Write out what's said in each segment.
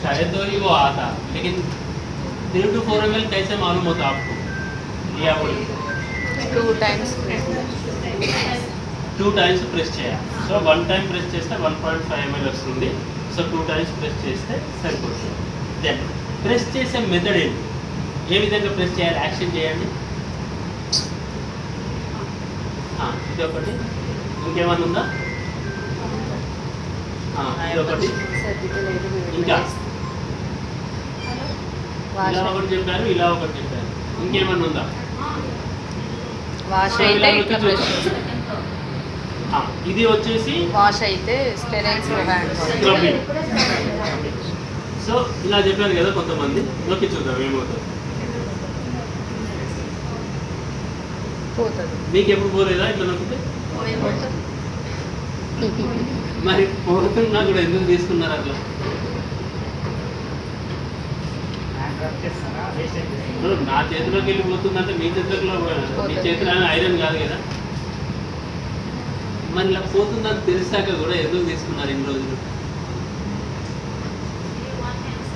शायद तो ही वो आता, लेकिन 3 to 4 ml कैसे मालूम होता आपको? लिया बोली 2 times press. 2 times ప్రెస్ చేయాలి. సో 1 time ప్రెస్ చేస్తే 1.5 ml వస్తుంది. సో 2 times ప్రెస్ చేస్తే సరిపోతుంది. దెన్ ప్రెస్ చేసే మెథడ్ ఏంటి? ఏ విధంగా ప్రెస్ చేయాలి? యాక్షన్ చేయండి. ఇది ఒకటి, ఇంకేమన్నా ఉందా? ఇది ఒకటి, Surgical aid ఇంకా wash. ఇలా ఒకటి చెప్పారు, ఇలా ఒకటి చెప్పారు, ఇంకేమన్నా ఉందా? వాష్ సో అయితే ఇలా ఇట్లా నొక్కి ప్రెస్ చూడండి. ఇది వచ్చేసి వాష్ అయితే స్టెరైల్స్ హ్యాండ్స్. స్క్రబ్బింగ్. సో ఇలా చెప్పారు కదా కొంతమంది, నొక్కి చూద్దాం ఏమవుతుంది. పోతుంది. మీకు ఎప్పుడు పోలేదా ఇట్లా నొక్కితే? మరి పోతున్నా కూడా ఎందుకు తీసుకున్నారు అట్లా? నా చేతిలోకి వెళ్ళిపోతుందంటే మీ చేతిలో మీ చేతిలో ఐరన్ కాదు కదా. మరి ఇలా పోతుందని తెలిసాక కూడా ఎందుకు తీసుకున్నారు ఇన్ని రోజులు?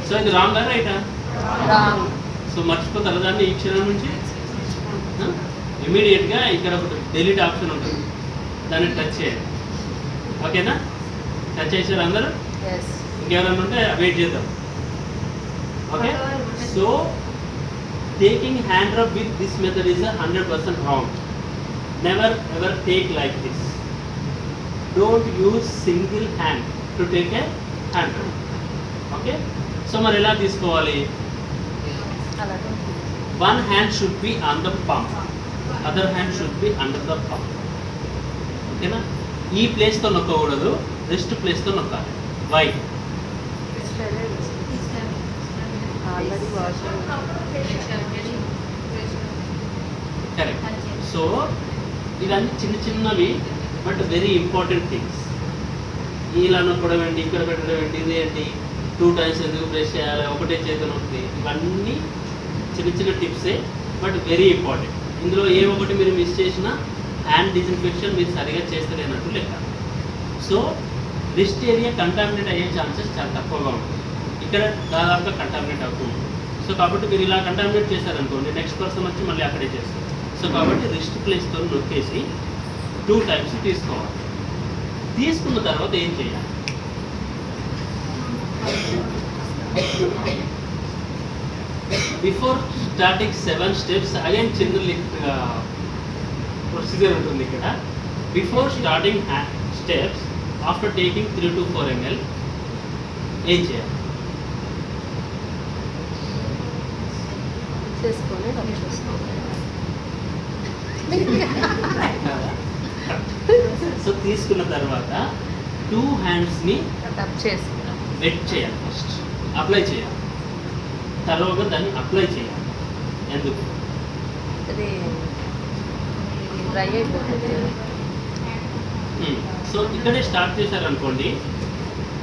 సో ఇది రాంగా రైటా? రాంగ్. సో మర్చిపోతారు దాన్ని ఈ క్షణం నుంచి. ఇమీడియట్గా ఇక్కడ ఒకటి డెలీట్ ఆప్షన్ ఉంటుంది, దాన్ని టచ్ చేయండి. ఓకేనా? టచ్ చేశారు అందరూ? ఎస్. ఇంకెవరైనా ఉంటే వెయిట్ చేద్దాం. Okay, so taking hand rub with this method is 100% wrong. Never ever take like this. Don't use single hand to take a hand rub. Okay, so మరి ఎలా తీసుకోవాలి? అలాగే. One hand should be on the pump, other hand should be under the pump. ఓకేనా? ఈ ప్లేస్తో నొక్కకూడదు, rest ప్లేస్తో నొక్కాలి. Why? Steriles already wash. Correct. So ఇవన్నీ చిన్న చిన్నవి బట్ వెరీ ఇంపార్టెంట్ థింగ్స్. ఇలా నొక్కడం ఏంటి, ఇక్కడ పెట్టడం ఏంటి, ఇది ఏంటి, 2 times ఎందుకు ప్రెస్ చేయాలి, ఒకటే చేతి నొక్కి, ఇవన్నీ చిన్న చిన్న టిప్సే బట్ వెరీ ఇంపార్టెంట్. ఇందులో ఏ ఒకటి మీరు మిస్ చేసినా హ్యాండ్ డిస్ఇన్ఫెక్షన్ మీరు సరిగా చేస్తలేనట్టు లెక్క. సో రిస్ట్ ఏరియా కంటామినేట్ అయ్యే ఛాన్సెస్ చాలా తక్కువగా ఉంటుంది. ఇక్కడ దాదాపుగా కంటామినేట్ అవుతుంది. సో కాబట్టి మీరు ఇలా కంటామినేట్ చేశారనుకోండి, నెక్స్ట్ పర్సన్ వచ్చి మళ్ళీ అక్కడే చేస్తారు. సో కాబట్టి రిస్ట్ ప్లేస్తో నొక్కేసి 2 times తీసుకోవాలి. తీసుకున్న తర్వాత ఏం చేయాలి? బిఫోర్ స్టార్టింగ్ 7 steps, అగైన్ చిన్న ప్రొసీజర్ ఉంటుంది ఇక్కడ. Before starting steps, after taking 3 to 4 ml ఏం చేయాలి? చేసుకొని రబ్ చేసుకోవాలి. సో తీసుకున్న తర్వాత 2 handsని రబ్ చేసుకున్నాం. వెట్ చేయాలి. ఫస్ట్ అప్లై చేయాలి, తర్వాత దాన్ని అప్లై చేయాలి. ఎందుకు? అది డ్రై అయిపోతుంది. సో ఇక్కడే స్టార్ట్ చేశారనుకోండి,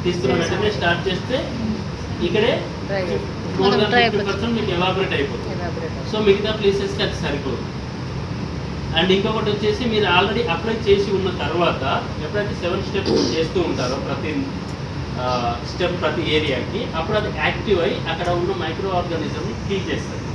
తీసుకున్న వెంటనే స్టార్ట్ చేస్తే ఇక్కడే డ్రై మోర్ దాన్ డ్రై 50% మీకు ఎవాపరేట్ అయిపోతుంది. ఎవాపరేట్. సో మిగతా ప్లేసెస్కి అది సరిపోదు. అండ్ ఇంకొకటి వచ్చేసి మీరు ఆల్రెడీ అప్లై చేసి ఉన్న తర్వాత ఎప్పుడైతే 7 steps చేస్తూ ఉంటారో ప్రతి స్టెప్ ప్రతి ఏరియాకి, అప్పుడు అది యాక్టివ్ అయ్యి అక్కడ ఉన్న మైక్రో ఆర్గానిజంని కిల్ చేస్తుంది.